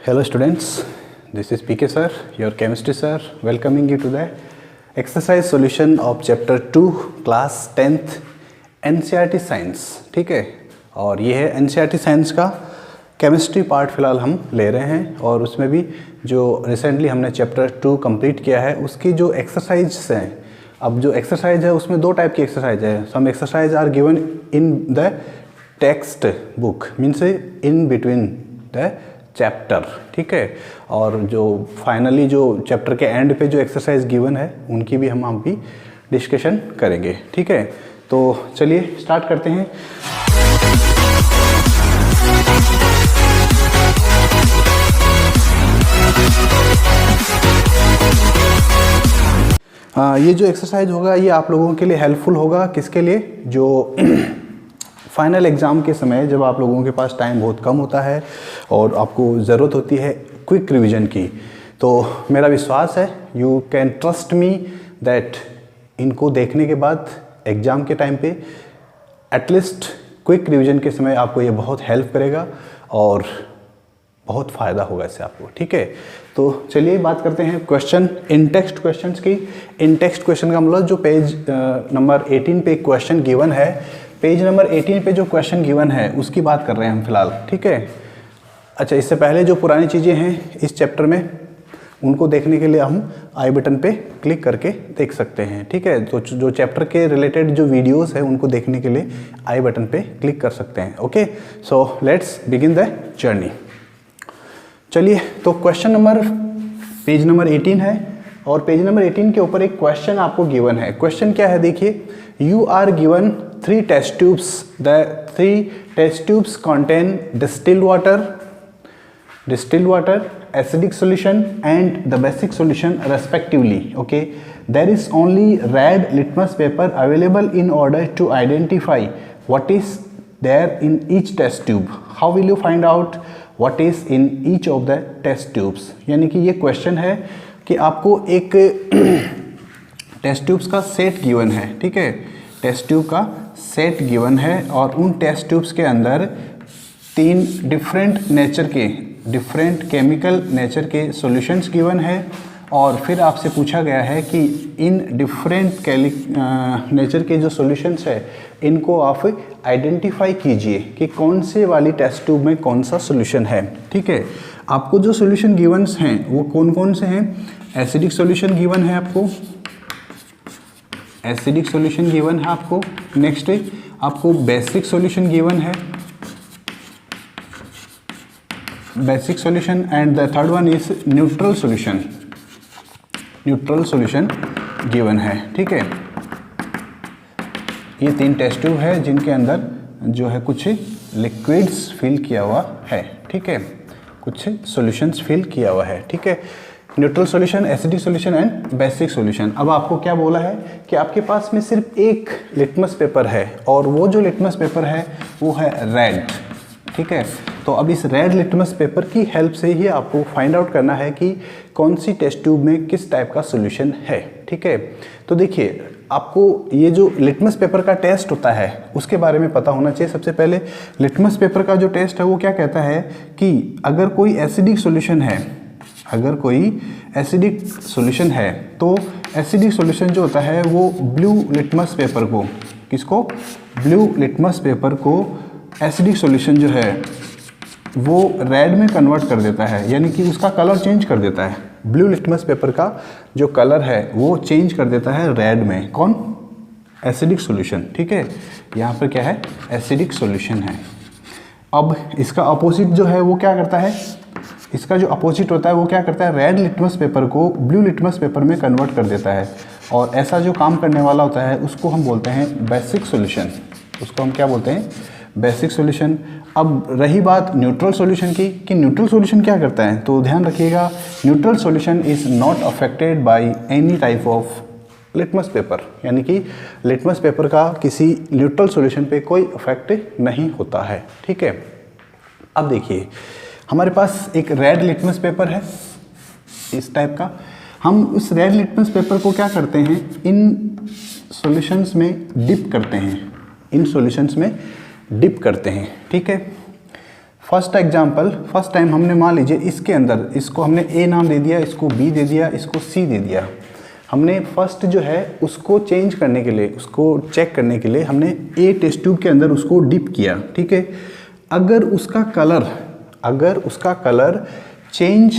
Hello students, this is PK sir, your chemistry sir, welcoming you to the exercise solution of chapter 2 class 10th NCERT science. ठीक है, और ये है NCERT science का chemistry part फ़िलहाल हम ले रहे हैं, और उसमें भी जो रिसेंटली हमने चैप्टर 2 कंप्लीट किया है उसकी जो एक्सरसाइज हैं, अब जो एक्सरसाइज है उसमें दो टाइप की एक्सरसाइज है। Some exercise are given in the text book, means in between the chapter. ठीक है, और जो फाइनली जो चैप्टर के एंड पे जो एक्सरसाइज गिवन है उनकी भी हम अभी डिस्कशन करेंगे। ठीक है, तो चलिए स्टार्ट करते हैं। ये जो एक्सरसाइज होगा ये आप लोगों के लिए हेल्पफुल होगा। किसके लिए? जो फाइनल एग्ज़ाम के समय जब आप लोगों के पास टाइम बहुत कम होता है और आपको ज़रूरत होती है क्विक रिवीजन की, तो मेरा विश्वास है you can trust me that इनको देखने के बाद एग्ज़ाम के टाइम पे एटलीस्ट क्विक रिवीजन के समय आपको ये बहुत हेल्प करेगा और बहुत फ़ायदा होगा इससे आपको। ठीक है, तो चलिए बात करते हैं क्वेश्चन इन टेक्स्ट क्वेश्चंस की। इन टेक्स्ट क्वेश्चन का मतलब जो पेज नंबर 18 पे क्वेश्चन गिवन है, पेज नंबर 18 पे जो क्वेश्चन गिवन है उसकी बात कर रहे हैं हम फिलहाल। ठीक है, अच्छा, इससे पहले जो पुरानी चीज़ें हैं इस चैप्टर में उनको देखने के लिए हम आई बटन पे क्लिक करके देख सकते हैं। ठीक है, तो जो चैप्टर के रिलेटेड जो वीडियोस है उनको देखने के लिए आई बटन पे क्लिक कर सकते हैं। Okay, so let's begin the journey. चलिए, तो क्वेश्चन नंबर पेज नंबर 18 है और पेज नंबर 18 के ऊपर एक क्वेश्चन आपको गिवन है। क्वेश्चन क्या है देखिए, you are given 3 test tubes, the 3 test tubes contain distilled water, acidic solution and the basic solution respectively. Okay, there is only red litmus paper available in order to identify what is there in each test tube. How will you find out what is in each of the test tubes? यानी कि ये question है कि आपको एक test tubes का set given है। ठीक है, टेस्ट ट्यूब का सेट गिवन है और उन टेस्ट ट्यूब्स के अंदर 3 डिफरेंट केमिकल नेचर के सॉल्यूशंस गिवन है, और फिर आपसे पूछा गया है कि इन डिफरेंट नेचर के जो सॉल्यूशंस है इनको आप आइडेंटिफाई कीजिए कि कौन से वाली टेस्ट ट्यूब में कौन सा सॉल्यूशन है। ठीक है, आपको जो सॉल्यूशन गिवन्स हैं वो कौन कौन से हैं? एसिडिक सॉल्यूशन गिवन है आपको, एसिडिक सॉल्यूशन गिवन है आपको। नेक्स्ट आपको बेसिक सॉल्यूशन गिवन है, basic solution, and the third one is neutral solution given है। ठीक है, ये 3 टेस्ट ट्यूब है जिनके अंदर जो है कुछ लिक्विड्स फिल किया हुआ है। ठीक है, कुछ सॉल्यूशंस फिल किया हुआ है। ठीक है, neutral solution, acidic solution and basic solution. अब आपको क्या बोला है कि आपके पास में सिर्फ एक लिटमस पेपर है और वो जो लिटमस पेपर है वो है रेड। ठीक है, तो अब इस रेड लिटमस पेपर की हेल्प से ही आपको फाइंड आउट करना है कि कौन सी टेस्ट ट्यूब में किस टाइप का सॉल्यूशन है। ठीक है, तो देखिए आपको ये जो लिटमस पेपर का टेस्ट होता है उसके बारे में पता होना चाहिए। सबसे पहले लिटमस पेपर का जो टेस्ट है वो क्या कहता है कि अगर कोई एसिडिक सॉल्यूशन है, तो एसिडिक सॉल्यूशन जो होता है वो ब्लू लिटमस पेपर को एसिडिक सॉल्यूशन जो है वो रेड में कन्वर्ट कर देता है, यानी कि उसका कलर चेंज कर देता है। ब्लू लिटमस पेपर का जो कलर है वो चेंज कर देता है रेड में। कौन? Acidic solution. ठीक है, यहाँ पर क्या है? एसिडिक सॉल्यूशन है। अब इसका अपोजिट जो है वो क्या करता है? इसका जो अपोजिट होता है वो क्या करता है? रेड लिटमस पेपर को ब्लू लिटमस पेपर में कन्वर्ट कर देता है, और ऐसा जो काम करने वाला होता है उसको हम बोलते हैं बेसिक सॉल्यूशन। उसको हम क्या बोलते हैं? Basic solution. अब रही बात न्यूट्रल सॉल्यूशन की कि न्यूट्रल सॉल्यूशन क्या करता है, तो ध्यान रखिएगा, neutral solution is not affected by any type of litmus paper, यानी कि लिटमस पेपर का किसी न्यूट्रल सॉल्यूशन पे कोई इफेक्ट नहीं होता है। ठीक है, अब देखिए हमारे पास एक रेड लिटमस पेपर है इस टाइप का। हम उस रेड लिटमस पेपर को क्या करते हैं? इन सॉल्यूशंस में डिप करते हैं, ठीक है। फर्स्ट एग्जाम्पल, फर्स्ट टाइम हमने मान लीजिए इसके अंदर इसको हमने ए नाम दे दिया, इसको बी दे दिया, इसको सी दे दिया। हमने फर्स्ट जो है उसको चेंज करने के लिए, उसको चेक करने के लिए हमने ए टेस्ट ट्यूब के अंदर उसको डिप किया, ठीक है। अगर उसका कलर चेंज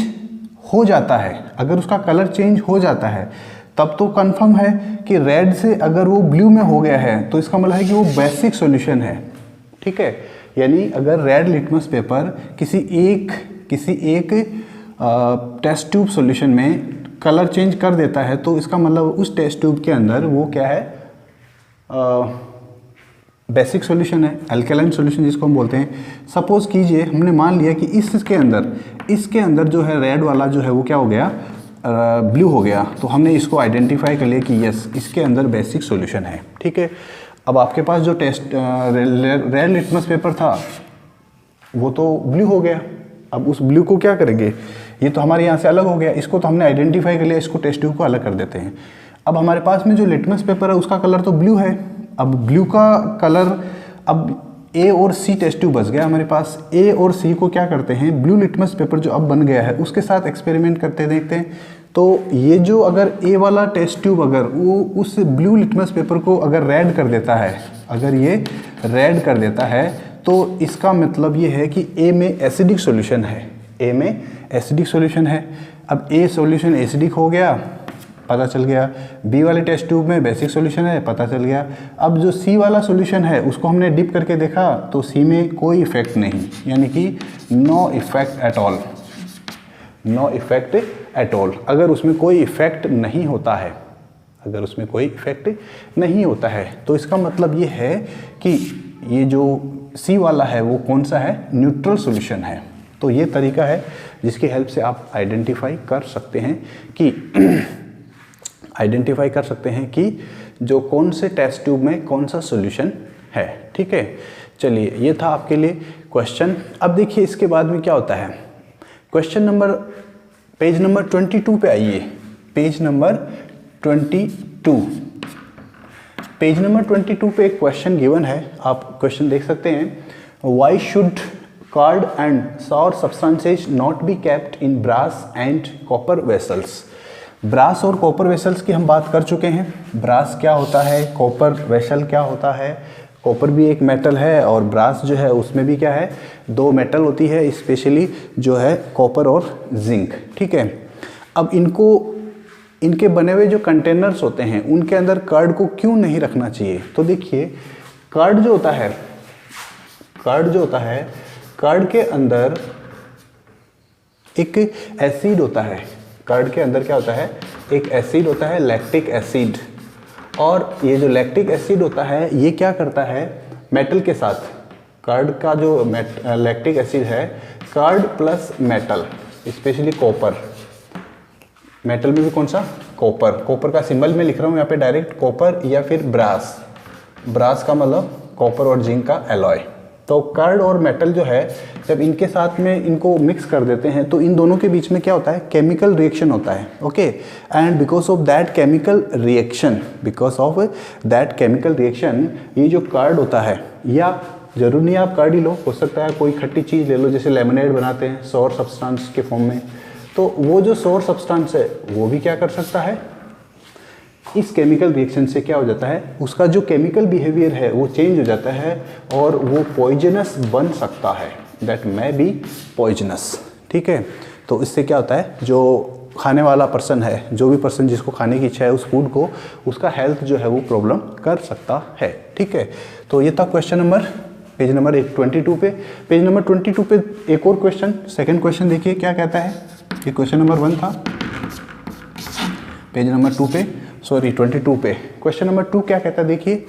हो जाता है, अगर उसका कलर चेंज हो जाता है तब तो कंफर्म है कि रेड से अगर वो ब्लू में हो गया है तो इसका मतलब है कि वो बेसिक सॉल्यूशन है, ठीक है। यानी अगर रेड लिटमस पेपर किसी एक टेस्ट ट्यूब सॉल्यूशन में कलर चेंज कर देता है तो इसका मतलब उस टेस्ट ट्यूब के अंदर वो क्या है, बेसिक सॉल्यूशन है, अल्कलाइन सॉल्यूशन जिसको हम बोलते हैं। सपोज कीजिए हमने मान लिया कि इसके अंदर जो है रेड वाला जो है वो क्या हो गया, ब्लू हो गया, तो हमने इसको आइडेंटिफाई कर लिया कि यस इसके अंदर बेसिक सॉल्यूशन है, ठीक है। अब आपके पास जो रेड लिटमस पेपर था वो तो ब्लू हो गया, अब उस ब्लू को क्या करेंगे, ये तो हमारे यहाँ से अलग हो गया, इसको तो हमने आइडेंटिफाई कर लिया, इसको टेस्ट ट्यूब को अलग कर देते हैं। अब हमारे पास में जो लिटमस पेपर है उसका कलर तो ब्लू है, अब ब्लू का कलर, अब ए और सी टेस्ट ट्यूब बच गया हमारे पास। ए और सी को क्या करते हैं, ब्लू लिटमस पेपर जो अब बन गया है उसके साथ एक्सपेरिमेंट करते देखते हैं। तो ये जो अगर ए वाला टेस्ट ट्यूब अगर वो उस ब्लू लिटमस पेपर को अगर रेड कर देता है, अगर ये रेड कर देता है तो इसका मतलब ये है कि ए में एसिडिक सॉल्यूशन है, ए में एसिडिक सॉल्यूशन है। अब ए सॉल्यूशन एसिडिक हो गया, पता चल गया। बी वाले टेस्ट ट्यूब में बेसिक सॉल्यूशन है, पता चल गया। अब जो सी वाला सॉल्यूशन है उसको हमने डिप करके देखा तो सी में कोई इफेक्ट नहीं, यानी कि no effect at all, no effect at all. अगर उसमें कोई इफेक्ट नहीं होता है, अगर उसमें कोई इफेक्ट नहीं होता है तो इसका मतलब ये है कि ये जो सी वाला है वो कौन सा है, न्यूट्रल सॉल्यूशन है। तो ये तरीका है जिसकी हेल्प से आप आइडेंटिफाई कर सकते हैं कि जो कौन से टेस्ट ट्यूब में कौन सा सॉल्यूशन है, ठीक है। चलिए ये था आपके लिए क्वेश्चन। अब देखिए इसके बाद में क्या होता है, क्वेश्चन नंबर पेज नंबर 22 पे आइए, पेज नंबर 22। पेज नंबर 22 पे एक क्वेश्चन गिवन है, आप क्वेश्चन देख सकते हैं। Why should curd and sour substances not be kept in brass and copper vessels. Brass और कॉपर वेसल्स की हम बात कर चुके हैं। ब्रास क्या होता है, कॉपर वेसल क्या होता है। कॉपर भी एक मेटल है और ब्रास जो है उसमें भी क्या है, दो मेटल होती है, स्पेशली जो है कॉपर और जिंक, ठीक है। अब इनके बने हुए जो कंटेनर्स होते हैं उनके अंदर कार्ड को क्यों नहीं रखना चाहिए। तो देखिए कार्ड जो होता है, कार्ड के अंदर एक एसिड होता है। कार्ड के अंदर क्या होता है, एक एसिड होता है, लैक्टिक एसिड। और ये जो लैक्टिक एसिड होता है ये क्या करता है, मेटल के साथ, कार्ड का जो लैक्टिक एसिड है, card plus metal, specially copper, metal में भी कौन सा, कॉपर का सिंबल मैं लिख रहा हूँ यहाँ पे डायरेक्ट, कॉपर या फिर ब्रास का मतलब कॉपर और जिंक का एलॉय। तो कार्ड और मेटल जो है जब इनके साथ में इनको मिक्स कर देते हैं तो इन दोनों के बीच में क्या होता है, केमिकल रिएक्शन होता है, okay. And because of that chemical reaction ये जो कार्ड होता है, या जरूर नहीं आप कार्ड ही लो, हो सकता है कोई खट्टी चीज़ ले लो, जैसे लेमनेड बनाते हैं सोर सब्सटेंस के फॉर्म में, तो वो जो सोर सब्सटेंस है वो भी क्या कर सकता है, इस केमिकल रिएक्शन से क्या हो जाता है, उसका जो केमिकल बिहेवियर है वो चेंज हो जाता है और वो पॉइजनस बन सकता है, दैट मे बी पॉइजनस, ठीक है। तो इससे क्या होता है, जो खाने वाला पर्सन है, जो भी पर्सन जिसको खाने की इच्छा है उस फूड को, उसका हेल्थ जो है वो प्रॉब्लम कर सकता है, ठीक है। तो ये था क्वेश्चन नंबर, पेज नंबर 22 पे। पेज नंबर 22 पे एक और क्वेश्चन, सेकेंड क्वेश्चन देखिए क्या कहता है। ये क्वेश्चन नंबर 1 था, पेज नंबर 22 पे क्वेश्चन नंबर 2 क्या कहता है, देखिए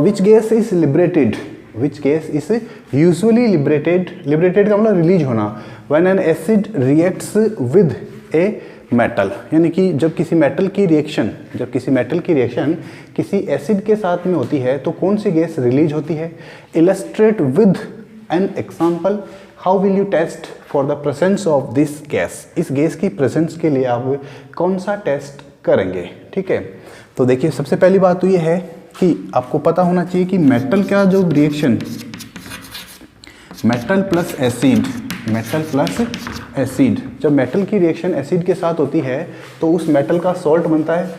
which gas is liberated, which gas is usually liberated का मतलब रिलीज होना, when an acid reacts with a metal, यानी कि जब किसी मेटल की रिएक्शन किसी एसिड के साथ में होती है तो कौन सी गैस रिलीज होती है। Illustrate with an example, how will you test for the presence of this gas. इस गैस की प्रेजेंस के लिए आप कौन सा टेस्ट करेंगे, ठीक है। तो देखिए सबसे पहली बात तो ये है कि आपको पता होना चाहिए कि मेटल का जो metal plus acid, metal plus acid, जब मेटल की रिएक्शन एसिड के साथ होती है तो उस मेटल का सॉल्ट बनता है,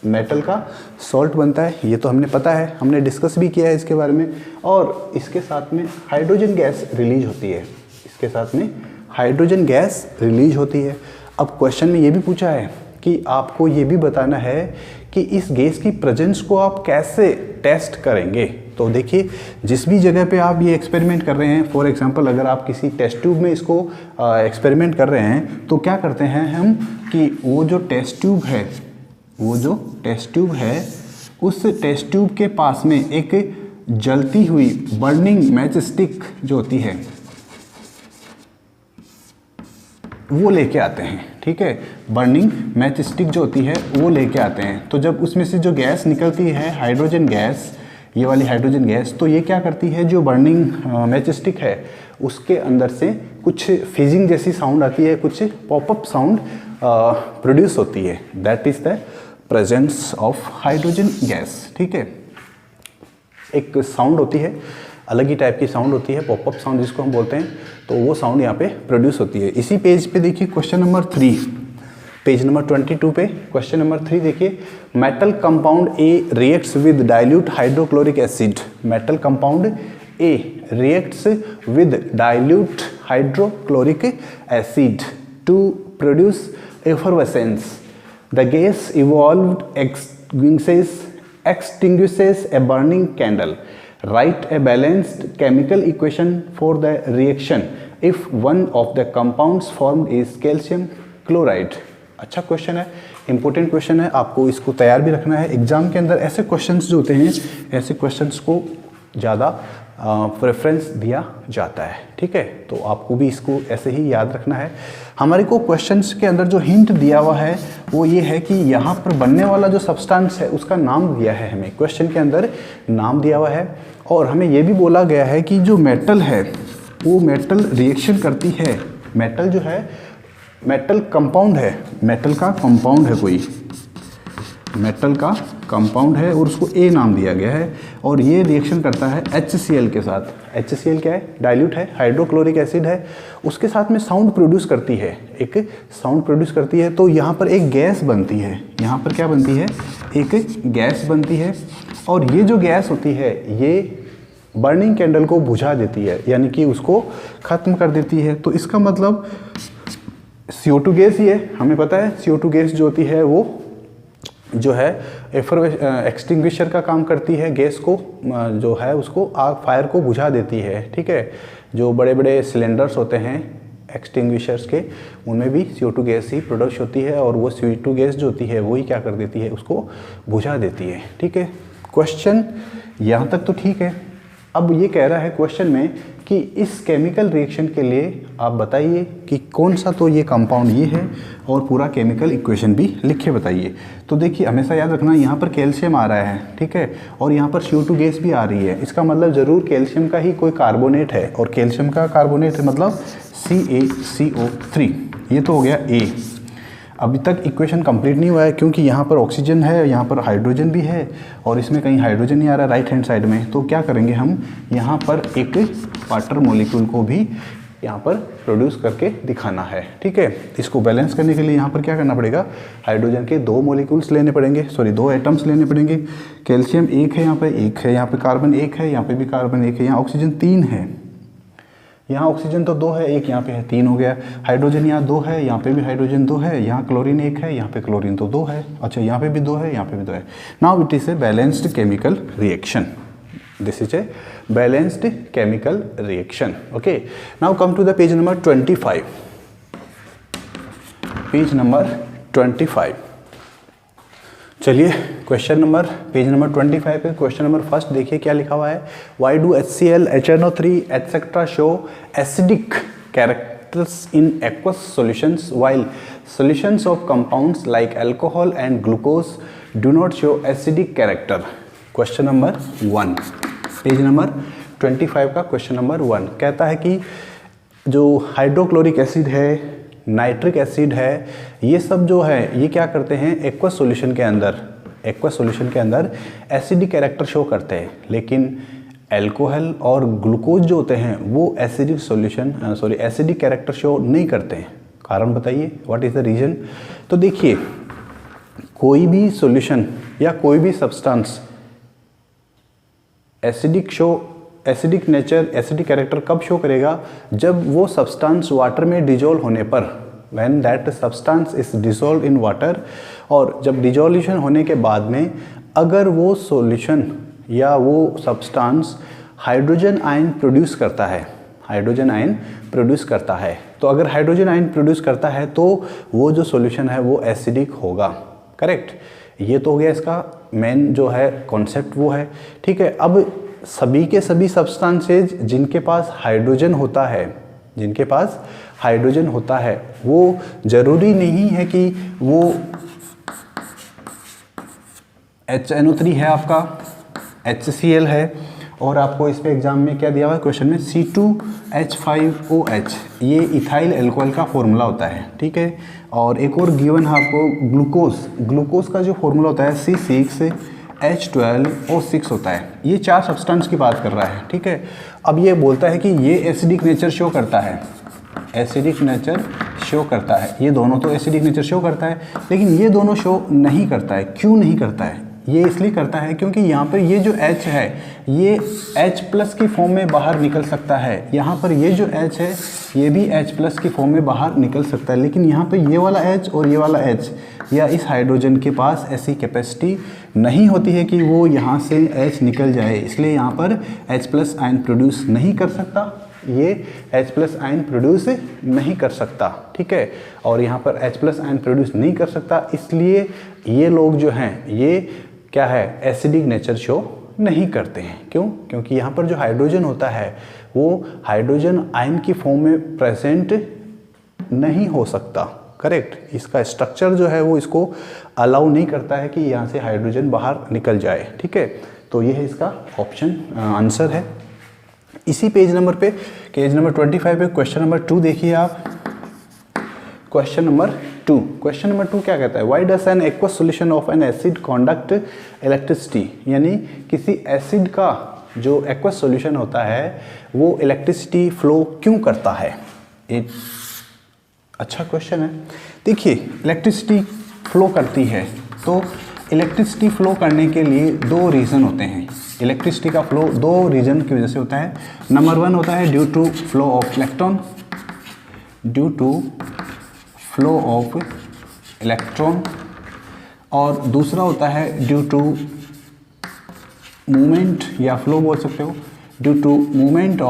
मेटल का सॉल्ट बनता है, ये तो हमने पता है, हमने डिस्कस भी किया है इसके बारे में। और इसके साथ में हाइड्रोजन गैस रिलीज होती है, इसके साथ में हाइड्रोजन गैस रिलीज होती है। अब क्वेश्चन में ये भी पूछा है कि आपको ये भी बताना है कि इस गैस की प्रेजेंस को आप कैसे टेस्ट करेंगे। तो देखिए, जिस भी जगह पे आप ये एक्सपेरिमेंट कर रहे हैं, फॉर एग्जांपल अगर आप किसी टेस्ट ट्यूब में इसको एक्सपेरिमेंट कर रहे हैं तो क्या करते हैं हम कि वो जो टेस्ट ट्यूब है, वो जो टेस्ट ट्यूब है उस टेस्ट ट्यूब के पास में एक जलती हुई बर्निंग मैच स्टिक जो होती है वो लेके आते हैं, ठीक है, बर्निंग मैच स्टिक जो होती है वो लेके आते हैं। तो जब उसमें से जो गैस निकलती है हाइड्रोजन गैस, ये वाली हाइड्रोजन गैस, तो ये क्या करती है, जो बर्निंग मैच स्टिक है उसके अंदर से कुछ फिजिंग जैसी साउंड आती है, कुछ पॉपअप साउंड प्रोड्यूस होती है, that is the presence of hydrogen gas, ठीक है। एक साउंड होती है, अलग ही टाइप की साउंड होती है, पॉपअप साउंड जिसको हम बोलते हैं, तो वो साउंड यहाँ पे प्रोड्यूस होती है। इसी पेज पे देखिए क्वेश्चन नंबर 3, पेज नंबर 22 पे क्वेश्चन नंबर 3 देखिए, metal compound A reacts with dilute hydrochloric acid, metal compound A reacts with dilute hydrochloric acid to produce effervescence, the gas evolved extinguishes a burning candle, write a balanced chemical equation for the reaction if one of the compounds formed is calcium chloride। अच्छा question है, important question है, आपको इसको तैयार भी रखना है। Exam के अंदर ऐसे क्वेश्चंस जो होते हैं, ऐसे क्वेश्चंस को ज़्यादा प्रेफरेंस दिया जाता है, ठीक है, तो आपको भी इसको ऐसे ही याद रखना है। हमारे को क्वेश्चंस के अंदर जो हिंट दिया हुआ है वो ये है कि यहाँ पर बनने वाला जो सब्सटेंस है उसका नाम दिया है, हमें क्वेश्चन के अंदर नाम दिया हुआ है, और हमें ये भी बोला गया है कि जो मेटल है वो मेटल रिएक्शन करती है, मेटल जो है मेटल कंपाउंड है, मेटल का कंपाउंड है, कोई मेटल का कंपाउंड है और उसको ए नाम दिया गया है, और ये रिएक्शन करता है HCl के साथ। HCl क्या है, डाइल्यूट है, हाइड्रोक्लोरिक एसिड है, उसके साथ में साउंड प्रोड्यूस करती है, एक साउंड प्रोड्यूस करती है। तो यहाँ पर एक गैस बनती है, यहाँ पर क्या बनती है, एक गैस बनती है, और ये जो गैस होती है ये बर्निंग कैंडल को बुझा देती है, यानी कि उसको ख़त्म कर देती है। तो इसका मतलब CO2 गैस ही है, हमें पता है CO2 गैस जो होती है वो जो है एक्सटिंग्विशर का काम करती है, गैस को जो है उसको आग फायर को बुझा देती है, ठीक है। जो बड़े बड़े सिलेंडर्स होते हैं एक्सटिंग्विशर्स के, उनमें भी CO2 गैस ही प्रोड्यूस होती है, और वो CO2 गैस जो होती है वही क्या कर देती है, उसको बुझा देती है, ठीक है। क्वेश्चन यहाँ तक तो ठीक है। अब ये कह रहा है क्वेश्चन में कि इस केमिकल रिएक्शन के लिए आप बताइए कि कौन सा तो ये कंपाउंड ये है, और पूरा केमिकल इक्वेशन भी लिख के बताइए। तो देखिए, हमेशा याद रखना, यहाँ पर कैल्शियम आ रहा है, ठीक है, और यहाँ पर CO2 गैस भी आ रही है, इसका मतलब ज़रूर कैल्शियम का ही कोई कार्बोनेट है, और कैल्शियम का कार्बोनेट है मतलब CaCO3, ये तो हो गया A। अभी तक इक्वेशन कंप्लीट नहीं हुआ है क्योंकि यहाँ पर ऑक्सीजन है, यहाँ पर हाइड्रोजन भी है, और इसमें कहीं हाइड्रोजन नहीं आ रहा राइट हैंड साइड में। तो क्या करेंगे हम, यहाँ पर एक वाटर मॉलिक्यूल को भी यहाँ पर प्रोड्यूस करके दिखाना है, ठीक है। इसको बैलेंस करने के लिए यहाँ पर क्या करना पड़ेगा, हाइड्रोजन के 2 मॉलिक्यूल्स लेने पड़ेंगे, सॉरी 2 एटम्स लेने पड़ेंगे। कैल्शियम 1 है यहाँ पे, 1 है यहाँ पे, कार्बन 1 है यहाँ पे भी, कार्बन 1 है, यहाँ ऑक्सीजन 3 है, यहाँ ऑक्सीजन तो 2 है, 1 यहाँ पे है, 3 हो गया। हाइड्रोजन यहाँ 2 है, यहाँ पे भी हाइड्रोजन 2 है, यहाँ क्लोरीन 1 है, यहाँ पे क्लोरीन तो 2 है, अच्छा यहाँ पे भी 2 है, यहाँ पे भी 2 है। Now it is a balanced chemical reaction, this is a balanced chemical reaction, okay. Now come to the page number 25, page number 25। चलिए क्वेश्चन नंबर, पेज नंबर 25 पे क्वेश्चन नंबर फर्स्ट देखिए क्या लिखा हुआ है। Why do HCl, HNO3 etcetera show acidic characters in aqueous solutions while solutions of compounds like alcohol and glucose do not show acidic character. Question number 1, page number 25 का question number 1 कहता है कि जो हाइड्रोक्लोरिक एसिड है, nitric acid है, ये सब जो है ये क्या करते हैं, एक्वस सॉल्यूशन के अंदर एसिडिक कैरेक्टर शो करते हैं, लेकिन अल्कोहल और ग्लूकोज जो होते हैं वो एसिडिक एसिडिक कैरेक्टर शो नहीं करते हैं। कारण बताइए, व्हाट इज़ द रीज़न? तो देखिए, कोई भी सॉल्यूशन या कोई भी सब्सटेंस एसिडिक कैरेक्टर कब शो करेगा? जब वो सब्सटेंस वाटर में डिजोल्व होने पर, when that substance is dissolve in water, और जब डिजोल्यूशन होने के बाद में अगर वो सॉल्यूशन या वो सब्सटेंस हाइड्रोजन आयन प्रोड्यूस करता है, तो अगर हाइड्रोजन आयन प्रोड्यूस करता है तो वो जो सॉल्यूशन है वो एसिडिक होगा। करेक्ट? ये तो हो गया इसका मेन जो है कॉन्सेप्ट वो है। ठीक है, अब सभी के सभी सब्सटेंसेज जिनके पास हाइड्रोजन होता है वो ज़रूरी नहीं है कि वो HNO3 है, आपका HCl है, और आपको इस पे एग्जाम में क्या दिया हुआ है क्वेश्चन में, C2H5OH, ये इथाइल अल्कोहल का फॉर्मूला होता है। ठीक है, और एक और गिवन है आपको ग्लूकोज का जो फॉर्मूला होता है C6H12O6 होता है। ये 4 सब्सटेंस की बात कर रहा है। ठीक है, अब ये बोलता है कि ये एसिडिक नेचर शो करता है, ये दोनों तो एसिडिक नेचर शो करता है, लेकिन ये दोनों शो नहीं करता है। क्यों नहीं करता है? ये इसलिए करता है क्योंकि यहाँ पर ये जो H है ये H+ की फॉर्म में बाहर निकल सकता है, यहाँ पर ये जो H है ये भी H+ की फॉर्म में बाहर निकल सकता है, लेकिन यहाँ पर ये वाला H और ये वाला H या इस हाइड्रोजन के पास ऐसी कैपेसिटी नहीं होती है कि वो यहाँ से H निकल जाए, इसलिए यहाँ पर H+ आयन प्रोड्यूस नहीं कर सकता, ये H+ आयन प्रोड्यूस नहीं कर सकता। ठीक है, और यहाँ पर H+ आयन प्रोड्यूस नहीं कर सकता, इसलिए ये लोग जो हैं ये क्या है, एसिडिक नेचर शो नहीं करते हैं। क्यों? क्योंकि यहाँ पर जो हाइड्रोजन होता है वो हाइड्रोजन आयन की फॉर्म में प्रेजेंट नहीं हो सकता। करेक्ट? इसका स्ट्रक्चर जो है वो इसको अलाउ नहीं करता है कि यहाँ से हाइड्रोजन बाहर निकल जाए। ठीक है, तो ये है इसका ऑप्शन आंसर है। इसी पेज नंबर 25 पे क्वेश्चन नंबर 2 देखिए आप। क्वेश्चन नंबर 2 क्या कहता है? Why does an aqueous solution of N acid conduct electricity, यानी किसी एसिड का जो एक्वस सॉल्यूशन होता है वो इलेक्ट्रिसिटी फ्लो क्यों करता है? एक अच्छा क्वेश्चन है। देखिए, इलेक्ट्रिसिटी फ्लो करती है तो इलेक्ट्रिसिटी फ्लो करने के लिए 2 रीज़न होते हैं। इलेक्ट्रिसिटी का फ्लो 2 रीज़न की वजह से होता है। नंबर 1 होता है due to flow of electron, और दूसरा होता है ड्यू टू मूवमेंट, या फ्लो बोल सकते हो, due to movement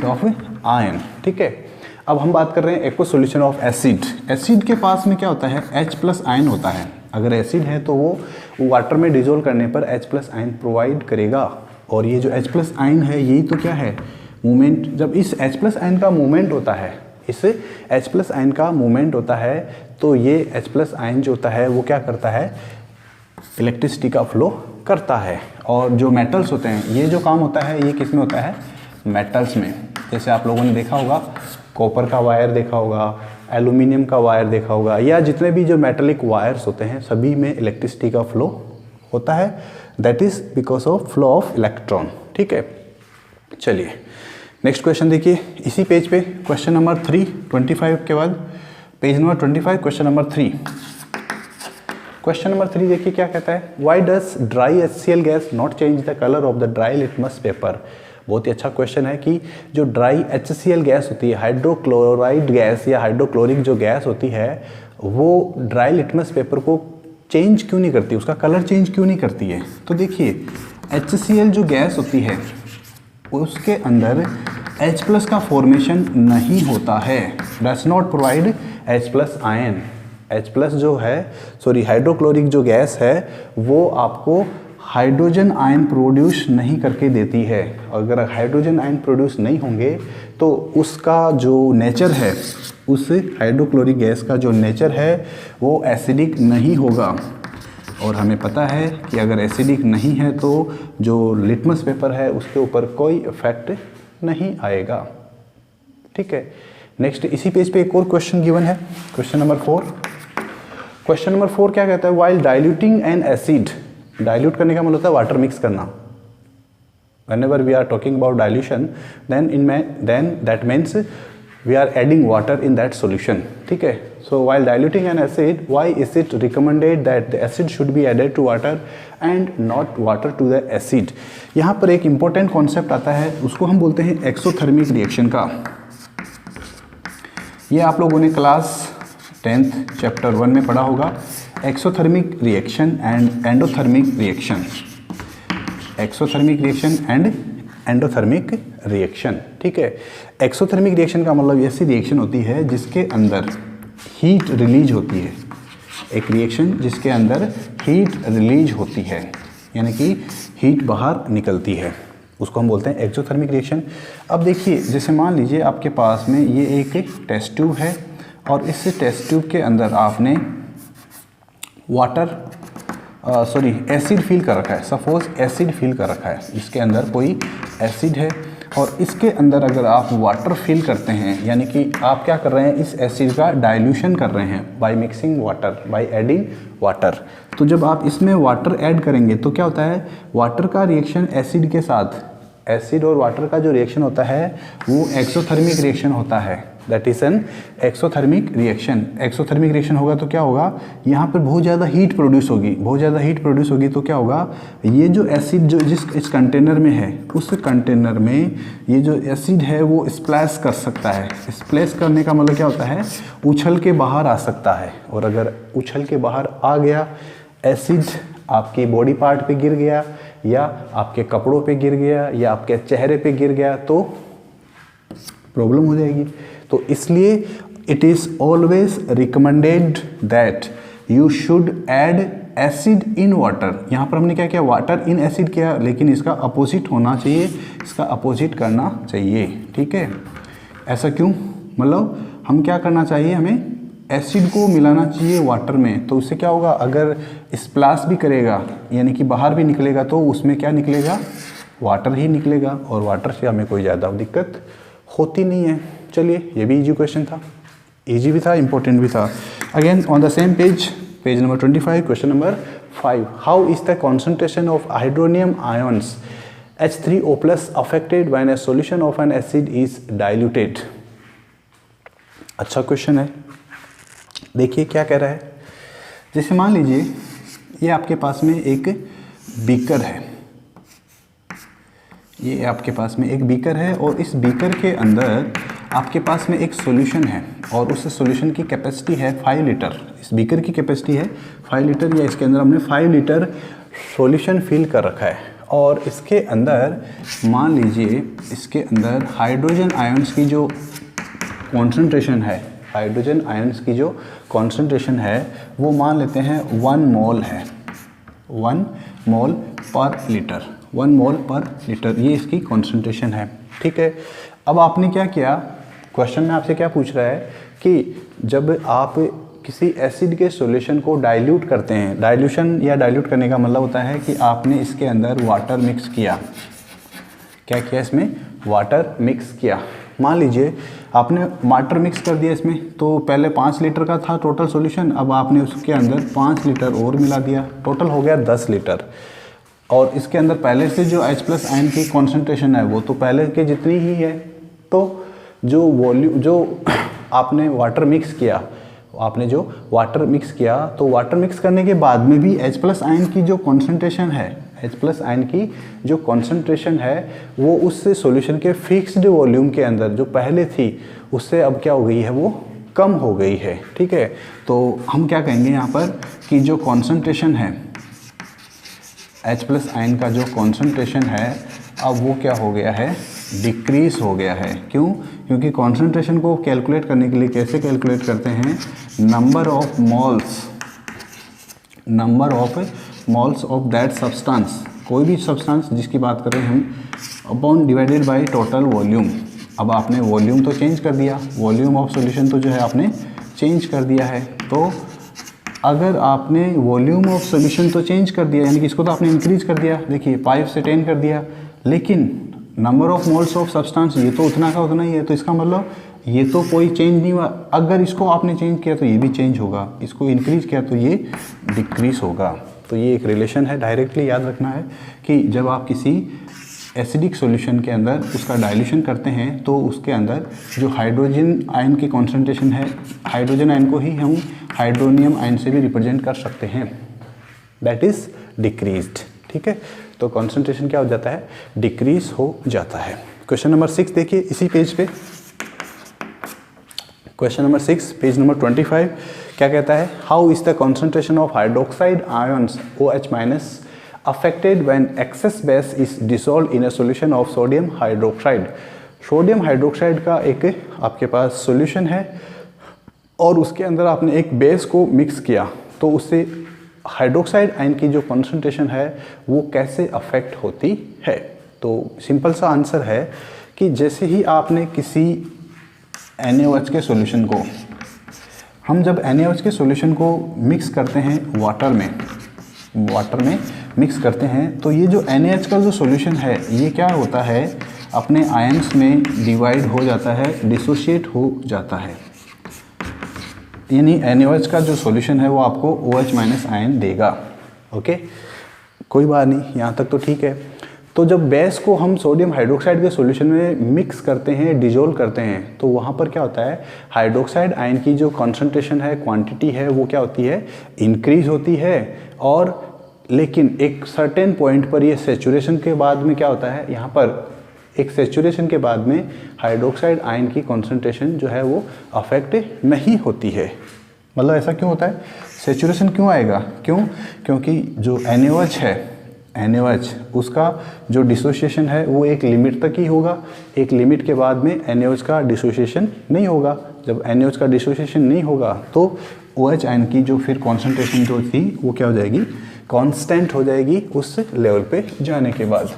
of ion. ठीक है, अब हम बात कर रहे हैं एक्वस सॉल्यूशन ऑफ एसिड के पास में क्या होता है, H+ आयन होता है। अगर एसिड है तो वो वाटर में डिजोल्व करने पर H+ आयन प्रोवाइड करेगा, और ये जो H+ आयन है यही तो क्या है, मूवमेंट। जब इस H+ आयन का मूवमेंट होता है, तो ये H+ आयन जो होता है वो क्या करता है, इलेक्ट्रिसिटी का फ्लो करता है। और जो मेटल्स होते हैं, ये जो काम होता है ये किस में होता है, मेटल्स में। जैसे आप लोगों ने देखा होगा, कॉपर का वायर देखा होगा, एल्यूमिनियम का वायर देखा होगा, या जितने भी जो मेटेलिक वायर्स होते हैं सभी में इलेक्ट्रिसिटी का फ्लो होता है। That is because of flow of electron. ठीक है, चलिए नेक्स्ट क्वेश्चन देखिए इसी पेज पे, क्वेश्चन नंबर 3, 25 के बाद page number 25, question number 3। Question number 3 देखिए क्या कहता है, why does dry HCl gas not change the colour of the dry litmus paper. बहुत ही अच्छा क्वेश्चन है कि जो ड्राई HCl गैस होती है, हाइड्रोक्लोराइड गैस या हाइड्रोक्लोरिक जो गैस होती है, वो ड्राई लिटमस पेपर को चेंज क्यों नहीं करती, उसका कलर चेंज क्यों नहीं करती है। तो देखिए, HCl जो गैस होती है उसके अंदर H+ का फॉर्मेशन नहीं होता है, does not provide H+ ion. H+ जो है हाइड्रोक्लोरिक जो गैस है वो आपको हाइड्रोजन आयन प्रोड्यूस नहीं करके देती है। अगर हाइड्रोजन आयन प्रोड्यूस नहीं होंगे तो उसका जो नेचर है, उस हाइड्रोक्लोरिक गैस का जो नेचर है वो एसिडिक नहीं होगा। और हमें पता है कि अगर एसिडिक नहीं है तो जो लिटमस पेपर है उसके ऊपर कोई इफेक्ट नहीं आएगा। ठीक है, नेक्स्ट इसी पेज पे एक और क्वेश्चन गिवन है, क्वेश्चन नंबर 4। क्वेश्चन नंबर 4 क्या कहता है, while diluting N acid dilute करने का मतलब होता है वाटर मिक्स करना। whenever we are talking about dilution then that means we are adding water in that solution, ठीक है। so while diluting an acid, why is it recommended that the acid should be added to water and not water to the acid? यहाँ पर एक important concept आता है, उसको हम बोलते हैं एक्सोथर्मिक रिएक्शन का। ये आप लोगों ने क्लास 10th चैप्टर 1 में पढ़ा होगा, exothermic reaction and endothermic reaction. Exothermic reaction and endothermic reaction, ठीक है। एक्सोथर्मिक रिएक्शन का मतलब ऐसी रिएक्शन होती है जिसके अंदर हीट रिलीज होती है, एक रिएक्शन जिसके अंदर हीट रिलीज होती है, यानी कि हीट बाहर निकलती है, उसको हम बोलते हैं एक्सोथर्मिक रिएक्शन। अब देखिए, जैसे मान लीजिए आपके पास में ये एक टेस्ट ट्यूब है और इस टेस्ट ट्यूब के अंदर आपने एसिड फिल कर रखा है। सपोज एसिड फिल कर रखा है, इसके अंदर कोई एसिड है और इसके अंदर अगर आप वाटर फिल करते हैं, यानी कि आप क्या कर रहे हैं, इस एसिड का डाइल्यूशन कर रहे हैं by mixing water, by adding water. तो जब आप इसमें वाटर ऐड करेंगे तो क्या होता है, वाटर का रिएक्शन एसिड के साथ, एसिड और वाटर का जो रिएक्शन होता है वो एक्सोथर्मिक रिएक्शन होता है, that is an exothermic reaction. Exothermic reaction होगा तो क्या होगा, यहाँ पर बहुत ज़्यादा हीट प्रोड्यूस होगी, बहुत ज़्यादा हीट प्रोड्यूस होगी तो क्या होगा, ये जो एसिड जो इस कंटेनर में है, उस कंटेनर में ये जो एसिड है वो स्प्लैश कर सकता है। स्प्लैश करने का मतलब क्या होता है, उछल के बाहर आ सकता है, और अगर उछल के बाहर आ गया एसिड, आपकी बॉडी पार्ट पे गिर गया या आपके कपड़ों पे गिर गया या आपके चेहरे पे गिर गया तो प्रॉब्लम हो जाएगी। तो इसलिए it is always recommended that you should add acid in water. यहाँ पर हमने क्या किया, वाटर इन एसिड किया, लेकिन इसका अपोजिट होना चाहिए, इसका अपोजिट करना चाहिए, ठीक है। ऐसा क्यों, मतलब हम क्या करना चाहिए, हमें एसिड को मिलाना चाहिए वाटर में, तो उससे क्या होगा, अगर स्प्लैश भी करेगा यानी कि बाहर भी निकलेगा तो उसमें क्या निकलेगा, वाटर ही निकलेगा, और वाटर से हमें कोई ज़्यादा दिक्कत होती नहीं है। चलिए, ये भी इजी क्वेश्चन था, इजी भी था, इंपॉर्टेंट भी था। Again on the same page number 25, question number 5, how is the concentration of hydronium ions H3O+ affected when A solution of N acid is diluted. अच्छा क्वेश्चन है, देखिए क्या कह रहा है। जैसे मान लीजिए ये आपके पास में एक बीकर है, ये आपके पास में एक बीकर है और इस बीकर के अंदर आपके पास में एक सॉल्यूशन है और उस सॉल्यूशन की कैपेसिटी है 5 लीटर। इस बीकर की कैपेसिटी है 5 लीटर, या इसके अंदर हमने 5 लीटर सॉल्यूशन फिल कर रखा है, और इसके अंदर मान लीजिए इसके अंदर हाइड्रोजन आयन्स की जो कॉन्सेंट्रेशन है, हाइड्रोजन आयन्स की जो कॉन्सेंट्रेशन है वो मान लेते हैं 1 मोल है, 1 मोल पर लीटर, 1 मोल पर लीटर, ये इसकी कॉन्सेंट्रेशन है, ठीक है। अब आपने क्या किया, क्वेश्चन में आपसे क्या पूछ रहा है कि जब आप किसी एसिड के सॉल्यूशन को डाइल्यूट करते हैं, डाइल्यूशन या डाइल्यूट करने का मतलब होता है कि आपने इसके अंदर वाटर मिक्स किया, क्या किया, इसमें वाटर मिक्स किया। मान लीजिए आपने वाटर मिक्स कर दिया इसमें, तो पहले 5 लीटर का था टोटल सॉल्यूशन, अब आपने उसके अंदर 5 लीटर और मिला दिया, टोटल हो गया 10 लीटर। और इसके अंदर पहले से जो H+ आयन की कॉन्सेंट्रेशन है वो तो पहले के जितनी ही है, तो जो वॉल्यूम जो आपने वाटर मिक्स किया, आपने जो वाटर मिक्स किया, तो वाटर मिक्स करने के बाद में भी H+ आयन की जो कॉन्सेंट्रेशन है, H+ आयन की जो कॉन्सेंट्रेशन है वो उस सॉल्यूशन के फिक्स्ड वॉल्यूम के अंदर जो पहले थी उससे अब क्या हो गई है, वो कम हो गई है, ठीक है। तो हम क्या कहेंगे यहाँ पर कि जो कॉन्सेंट्रेशन है H+ आयन का जो कॉन्सेंट्रेशन है अब वो क्या हो गया है, डिक्रीज हो गया है। क्यों, क्योंकि कॉन्सेंट्रेशन को कैलकुलेट करने के लिए कैसे कैलकुलेट करते हैं, number of moles of that substance, कोई भी सब्सटेंस जिसकी बात करें हम, upon divided by total volume. अब आपने वॉल्यूम तो चेंज कर दिया, वॉल्यूम ऑफ सॉल्यूशन तो जो है आपने चेंज कर दिया है, तो अगर आपने वॉल्यूम ऑफ सॉल्यूशन तो चेंज कर दिया, यानी कि इसको तो आपने इंक्रीज कर दिया, देखिए 5 से 10 कर दिया, लेकिन number of moles of substance ये तो उतना का उतना ही है, तो इसका मतलब ये तो कोई चेंज नहीं हुआ। अगर इसको आपने चेंज किया तो ये भी चेंज होगा, इसको इंक्रीज किया तो ये डिक्रीज होगा। तो ये एक रिलेशन है, डायरेक्टली याद रखना है कि जब आप किसी एसिडिक सॉल्यूशन के अंदर उसका डाइल्यूशन करते हैं तो उसके अंदर जो हाइड्रोजन आयन की कॉन्सेंट्रेशन है, हाइड्रोजन आयन को ही हम हाइड्रोनियम आयन से भी रिप्रेजेंट कर सकते हैं, दैट इज़ डिक्रीज्ड। ठीक है, तो कॉन्सेंट्रेशन क्या हो जाता है, डिक्रीज हो जाता है। क्वेश्चन नंबर 6 देखिए इसी पेज पे, क्वेश्चन नंबर 6 पेज नंबर 25 क्या कहता है, how is the concentration of hydroxide ions OH minus affected when excess base is dissolved in a solution of sodium hydroxide। Sodium hydroxide का एक आपके पास सॉल्यूशन है और उसके अंदर आपने एक बेस को मिक्स किया, तो उससे हाइड्रोक्साइड आयन की जो कॉन्सेंट्रेशन है वो कैसे अफेक्ट होती है। तो सिंपल सा आंसर है कि जैसे ही आपने किसी NaOH के सॉल्यूशन को, हम जब NaOH के सॉल्यूशन को मिक्स करते हैं वाटर में मिक्स करते हैं, तो ये जो NaH का जो सॉल्यूशन है ये क्या होता है, अपने आयंस में डिवाइड हो जाता है, डिसोशिएट हो जाता है, यानी NaOH का जो सॉल्यूशन है वो आपको OH माइनस आयन देगा। ओके, कोई बात नहीं, यहाँ तक तो ठीक है। तो जब बेस को हम सोडियम हाइड्रोक्साइड के सॉल्यूशन में मिक्स करते हैं, डिजोल्व करते हैं, तो वहाँ पर क्या होता है, हाइड्रोक्साइड आयन की जो कॉन्सेंट्रेशन है, क्वांटिटी है, वो क्या होती है, इंक्रीज होती है। और लेकिन एक सर्टेन पॉइंट पर ये सेचुरेशन के बाद में क्या होता है, यहाँ पर एक सेचुरेशन के बाद में हाइड्रोक्साइड आयन की कॉन्सेंट्रेशन जो है वो अफेक्ट नहीं होती है। मतलब ऐसा क्यों होता है, सेचुरेशन क्यों आएगा, क्योंकि जो NaOH है, NaOH उसका जो डिसोसिएशन है वो एक लिमिट तक ही होगा, एक लिमिट के बाद में NaOH का डिसोसिएशन नहीं होगा। जब NaOH का डिसोसिएशन नहीं होगा तो OH आयन की जो फिर कॉन्सेंट्रेशन जो थी वो क्या हो जाएगी, कांस्टेंट हो जाएगी उस लेवल पे जाने के बाद।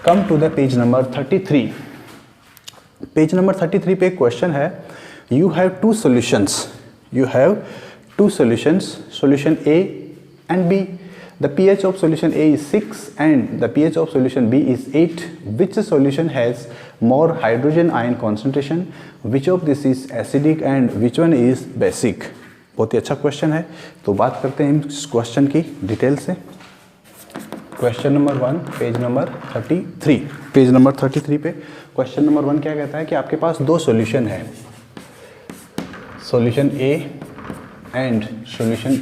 Come to the page number 33। Page number 33 पे एक क्वेश्चन है, you have two solutions, solution A and B। The pH of solution A is 6 and the pH of solution B is 8. Which solution has more hydrogen ion concentration? Which of this is acidic and which one is basic? बहुत ही अच्छा question है, तो बात करते हैं इस question की डिटेल से। Question number 1 page number 33, page number 33 पे क्वेश्चन नंबर 1 क्या कहता है कि आपके पास दो सॉल्यूशन है, solution A and solution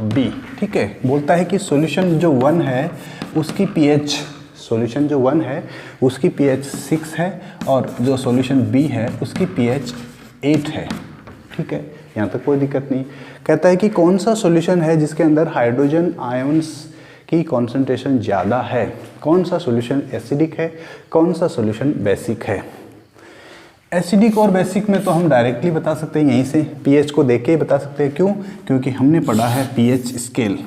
B। ठीक है, बोलता है कि सॉल्यूशन जो 1 है उसकी pH, सॉल्यूशन जो 1 है उसकी pH 6 है और जो सॉल्यूशन B है उसकी pH 8 है। ठीक है, यहाँ तक कोई दिक्कत नहीं। कहता है कि कौन सा सॉल्यूशन है जिसके अंदर हाइड्रोजन आयंस की कॉन्सेंट्रेशन ज़्यादा है, कौन सा सॉल्यूशन एसिडिक है, कौन सा सॉल्यूशन बेसिक है। एसिडिक और बेसिक में तो हम डायरेक्टली बता सकते हैं, यहीं से pH को देख के ही बता सकते हैं। क्यों, क्योंकि हमने पढ़ा है pH स्केल,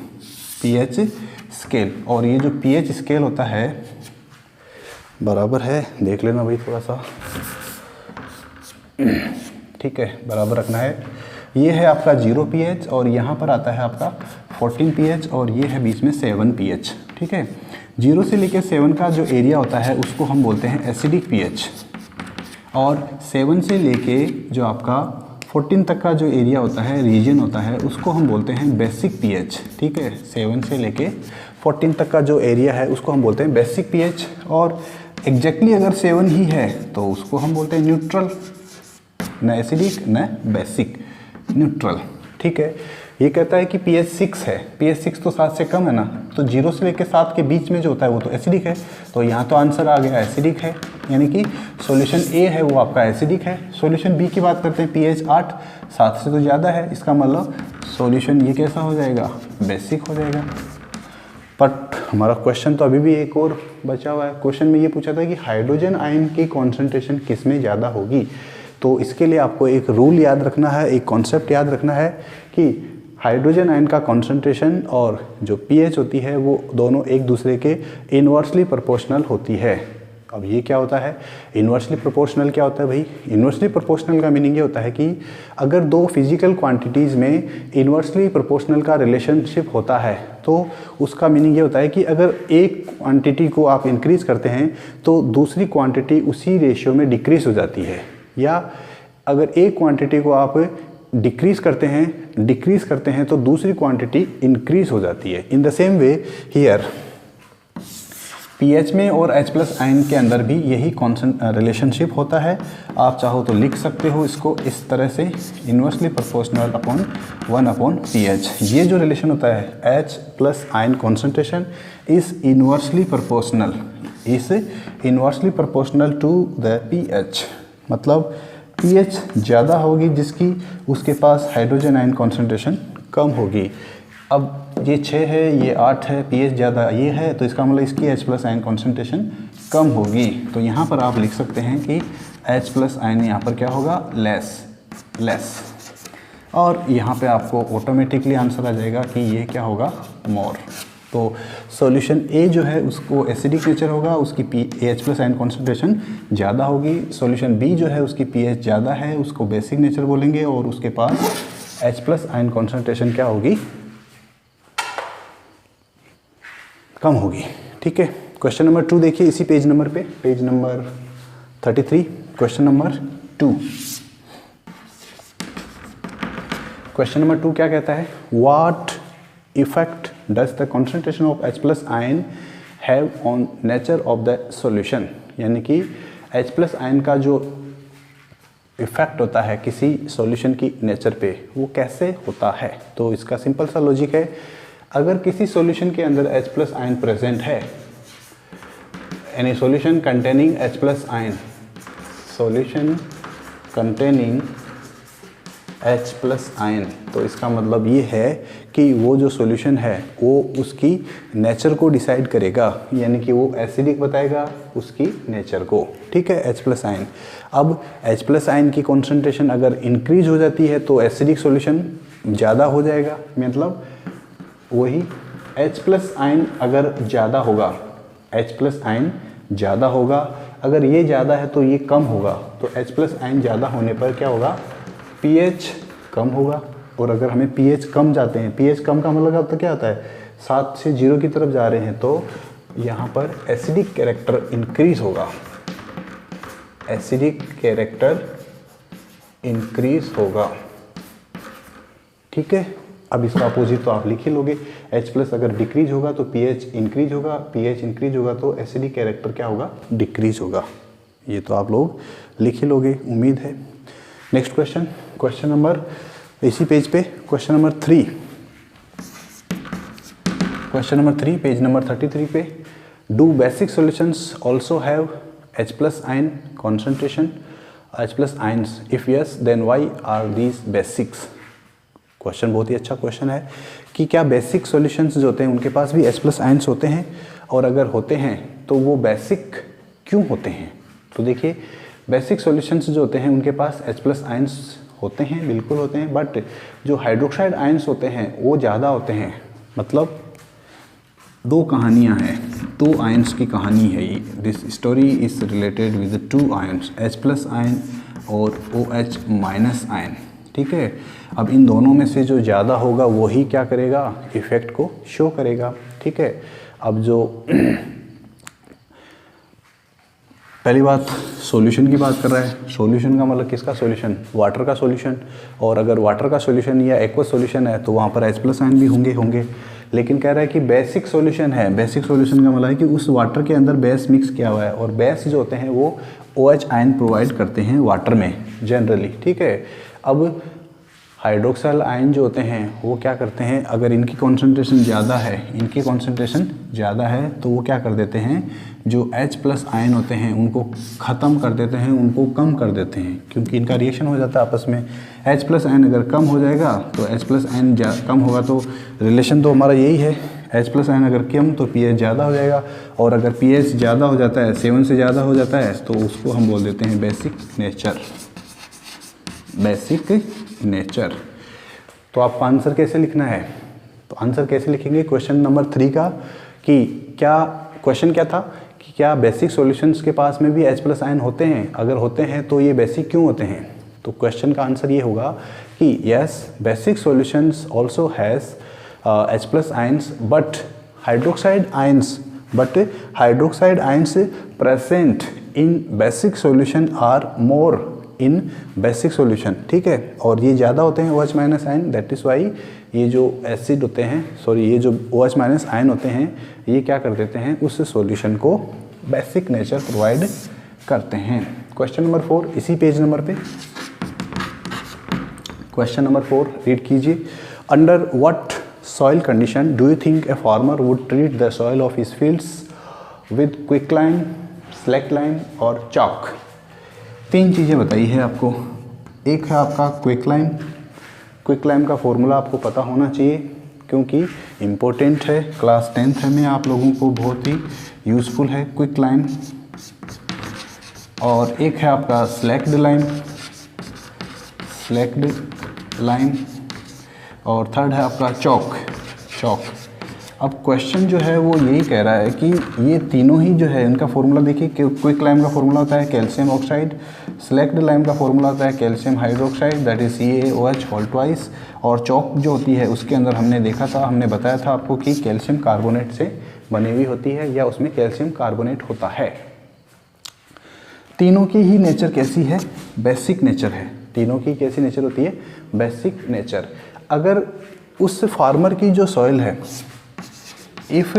और ये जो pH स्केल होता है बराबर है, देख लेना भाई थोड़ा सा, ठीक है, बराबर रखना है। ये है आपका 0 pH और यहाँ पर आता है आपका 14 pH और ये है बीच में 7 pH। ठीक है, 0 से लेकर 7 का जो एरिया होता है उसको हम बोलते हैं एसिडिक pH, और 7 से लेके जो आपका 14 तक का जो एरिया होता है, रीजन होता है, उसको हम बोलते हैं बेसिक pH। ठीक है, 7 से लेके 14 तक का जो एरिया है उसको हम बोलते हैं बेसिक pH, और एग्जैक्टली अगर 7 ही है तो उसको हम बोलते हैं न्यूट्रल, न एसिडिक न बेसिक, न्यूट्रल। ठीक है, ये कहता है कि pH 6 है, pH 6 तो 7 से कम है ना, तो 0 से लेकर 7 के बीच में जो होता है वो तो एसिडिक है, तो यहाँ तो आंसर आ गया एसिडिक है, यानी कि सॉल्यूशन A है वो आपका एसिडिक है। सॉल्यूशन B की बात करते हैं, pH 8, 7 से तो ज़्यादा है, इसका मतलब सॉल्यूशन ये कैसा हो जाएगा, बेसिक हो जाएगा। बट हमारा क्वेश्चन तो अभी भी एक और बचा हुआ है। क्वेश्चन में ये पूछा था कि हाइड्रोजन आयन की कॉन्सेंट्रेशन किस में ज़्यादा होगी, तो इसके लिए आपको एक रूल याद रखना है, एक कॉन्सेप्ट याद रखना है कि हाइड्रोजन आयन का कॉन्सेंट्रेशन और जो pH होती है वो दोनों एक दूसरे के इन्वर्सली प्रोपोर्शनल होती है। अब ये क्या होता है, इन्वर्सली प्रोपोर्शनल क्या होता है भाई, इन्वर्सली प्रोपोर्शनल का मीनिंग ये होता है कि अगर दो फिजिकल क्वांटिटीज़ में इन्वर्सली प्रोपोर्शनल का रिलेशनशिप होता है तो उसका मीनिंग ये होता है कि अगर एक क्वांटिटी को आप इंक्रीज करते हैं तो दूसरी क्वांटिटी उसी रेशियो में डिक्रीज हो जाती है, या अगर एक क्वांटिटी को आप डिक्रीज करते हैं तो दूसरी क्वांटिटी इंक्रीज हो जाती है। In the same way here pH में और H प्लस आयन के अंदर भी यही कॉन्सेंट रिलेशनशिप होता है। आप चाहो तो लिख सकते हो इसको इस तरह से, inversely proportional upon 1 upon pH. ये जो रिलेशन होता है H plus ion concentration is inversely proportional to the pH. मतलब पीएच ज़्यादा होगी जिसकी, उसके पास हाइड्रोजन आयन कॉन्सेंट्रेशन कम होगी। अब ये 6 है, ये 8 है, पीएच ज़्यादा ये है, तो इसका मतलब इसकी H प्लस आयन कॉन्सेंट्रेशन कम होगी। तो यहाँ पर आप लिख सकते हैं कि H प्लस आयन यहाँ पर क्या होगा, लेस। और यहाँ पे आपको ऑटोमेटिकली आंसर आ जाएगा कि ये क्या होगा, मोर। तो सॉल्यूशन ए जो है उसको एसिडिक नेचर होगा, उसकी H प्लस आयन कॉन्सेंट्रेशन ज़्यादा होगी। सॉल्यूशन बी जो है उसकी पीएच ज़्यादा है, उसको बेसिक नेचर बोलेंगे, और उसके पास H प्लस आयन कॉन्सेंट्रेशन क्या होगी, कम होगी। ठीक है, क्वेश्चन नंबर 2 देखिए इसी पेज नंबर पे, page number 33, question number 2। Question number 2 क्या कहता है, what effect does the concentration of H plus ion have on nature of the solution. यानी कि H प्लस आयन का जो इफेक्ट होता है किसी सॉल्यूशन की नेचर पे, वो कैसे होता है। तो इसका सिंपल सा लॉजिक है, अगर किसी सॉल्यूशन के अंदर H प्लस आयन प्रेजेंट है, any solution containing H plus ion, solution containing H plus ion, तो इसका मतलब ये है कि वो जो सॉल्यूशन है वो उसकी नेचर को डिसाइड करेगा, यानी कि वो एसिडिक बताएगा उसकी नेचर को। ठीक है, H प्लस आयन। अब H प्लस आयन की कॉन्सेंट्रेशन अगर इंक्रीज हो जाती है तो एसिडिक सॉल्यूशन ज़्यादा हो जाएगा। मतलब वही H प्लस आयन अगर ज़्यादा होगा, H प्लस आयन ज़्यादा होगा, अगर ये ज़्यादा है तो ये कम होगा। तो H प्लस आयन ज़्यादा होने पर क्या होगा, pH कम होगा। और अगर हमें pH कम जाते हैं, pH कम का मतलब तो क्या होता है, 7 से 0 की तरफ जा रहे हैं, तो यहाँ पर एसिडिक कैरेक्टर इंक्रीज होगा, एसिडिक कैरेक्टर इंक्रीज होगा। ठीक है, अब इसका अपोजिट तो आप लिख ही लोगे, H प्लस अगर डिक्रीज होगा तो pH इंक्रीज होगा, pH इंक्रीज होगा तो एसिडिक कैरेक्टर क्या होगा, डिक्रीज होगा। ये तो आप लोग लिख ही लोगे, उम्मीद है। नेक्स्ट क्वेश्चन, क्वेश्चन नंबर इसी पेज पे, question number 3, question number 3 page number 33 पे, do basic solutions also have H plus ion concentration, H plus ions, if yes then why are these basics. Question बहुत ही अच्छा question है कि क्या basic solutions जो होते हैं उनके पास भी H प्लस आयन्स होते हैं, और अगर होते हैं तो वो बेसिक क्यों होते हैं। तो देखिए, बेसिक सॉल्यूशंस जो होते हैं उनके पास H प्लस आयन्स होते हैं, बिल्कुल होते हैं, बट जो हाइड्रोक्साइड आयन्स होते हैं वो ज़्यादा होते हैं। मतलब दो कहानियाँ हैं, 2 आयन्स की कहानी है ये। This story is related with 2 ions, H plus ion और OH माइनस आयन। ठीक है, अब इन दोनों में से जो ज़्यादा होगा वही क्या करेगा, इफेक्ट को शो करेगा। ठीक है, अब जो पहली बात सॉल्यूशन की बात कर रहा है, सॉल्यूशन का मतलब किसका सॉल्यूशन, वाटर का सॉल्यूशन। और अगर वाटर का सॉल्यूशन या एक्वस सॉल्यूशन है तो वहाँ पर H प्लस आयन भी होंगे। लेकिन कह रहा है कि बेसिक सॉल्यूशन है, बेसिक सॉल्यूशन का मतलब है कि उस वाटर के अंदर बेस मिक्स किया हुआ है, और बेस जो होते हैं वो OH आयन प्रोवाइड करते हैं वाटर में जनरली। ठीक है, अब हाइड्रोक्साइल आयन जो होते हैं वो क्या करते हैं, अगर इनकी कॉन्सेंट्रेशन ज़्यादा है, इनकी कॉन्सेंट्रेशन ज़्यादा है, तो वो क्या कर देते हैं, जो H प्लस आयन होते हैं उनको ख़त्म कर देते हैं, उनको कम कर देते हैं, क्योंकि इनका रिएक्शन हो जाता है आपस में। H प्लस आयन अगर कम हो जाएगा तो H प्लस आयन कम होगा, तो रिलेशन तो हमारा यही है, H प्लस आयन अगर कम तो pH ज़्यादा हो जाएगा, और अगर pH ज़्यादा हो जाता है, 7 से ज़्यादा हो जाता है, तो उसको हम बोल देते हैं बेसिक नेचर, बेसिक नेचर। तो आपको आंसर कैसे लिखना है, तो आंसर कैसे लिखेंगे क्वेश्चन नंबर 3 का, कि क्या क्वेश्चन क्या था कि क्या बेसिक सॉल्यूशंस के पास में भी H प्लस आयन होते हैं, अगर होते हैं तो ये बेसिक क्यों होते हैं। तो क्वेश्चन का आंसर ये होगा कि yes, basic solutions also has H plus ions, but hydroxide ions present in basic solution are more in basic solution, ठीक है। और ये ज़्यादा होते हैं OH minus ion, that is why ये जो एसिड होते हैं, सॉरी ये जो OH माइनस आयन होते हैं, ये क्या कर देते हैं, उस सॉल्यूशन को बेसिक नेचर प्रोवाइड करते हैं। क्वेश्चन नंबर 4 इसी पेज नंबर पे, क्वेश्चन नंबर 4 रीड कीजिए। Under what soil condition do you think a farmer would treat the soil of his fields with quicklime, slackline और chalk? 3 चीज़ें बताई है आपको। एक है आपका क्विकलाइम। क्विकलाइम का फॉर्मूला आपको पता होना चाहिए क्योंकि इम्पोर्टेंट है, क्लास 10th में आप लोगों को बहुत ही यूज़फुल है क्विकलाइम। और एक है आपका स्लैक्ड लाइम, और थर्ड है आपका चॉक। अब क्वेश्चन जो है वो यही कह रहा है कि ये तीनों ही जो है इनका फॉर्मूला देखिए, क्विक लाइम का फॉर्मूला होता है कैल्शियम ऑक्साइड, स्लैक्ड लाइम का फॉर्मूला होता है calcium hydroxide that is CaOH whole twice, और चॉक जो होती है उसके अंदर हमने देखा था, हमने बताया था आपको कि कैल्शियम कार्बोनेट से बनी हुई होती है या उसमें कैल्शियम कार्बोनेट होता है। तीनों की ही नेचर कैसी है, बेसिक नेचर है। तीनों की कैसी नेचर होती है, बेसिक नेचर। अगर उस फार्मर की जो सॉइल है, if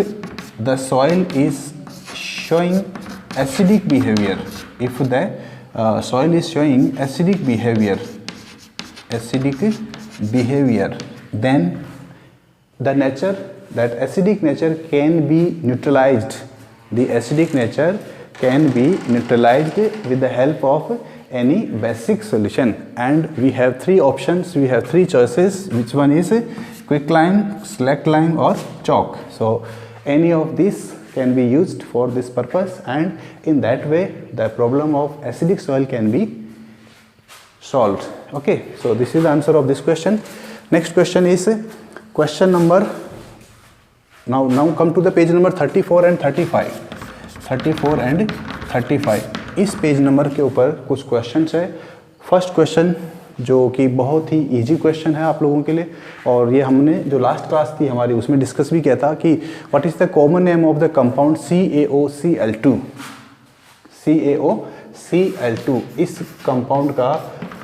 the soil is showing acidic behaviour, if the soil is showing acidic behaviour, then the nature, that acidic nature can be neutralized. The acidic nature can be neutralized with the help of any basic solution, and we have 3 options, we have 3 choices, which one is quicklime, slackline or chalk. So any of these can be used for this purpose, and in that way the problem of acidic soil can be solved. Okay, so this is the answer of this question. Next question is question number, now come to the page number 34 and 35. 34 and 35 इस page number के ऊपर कुछ questions है। First question जो कि बहुत ही easy question है आप लोगों के लिए, और ये हमने जो लास्ट क्लास थी हमारी उसमें डिस्कस भी किया था कि what is the common name of the compound CaOCl2। CaOCl2 इस कंपाउंड का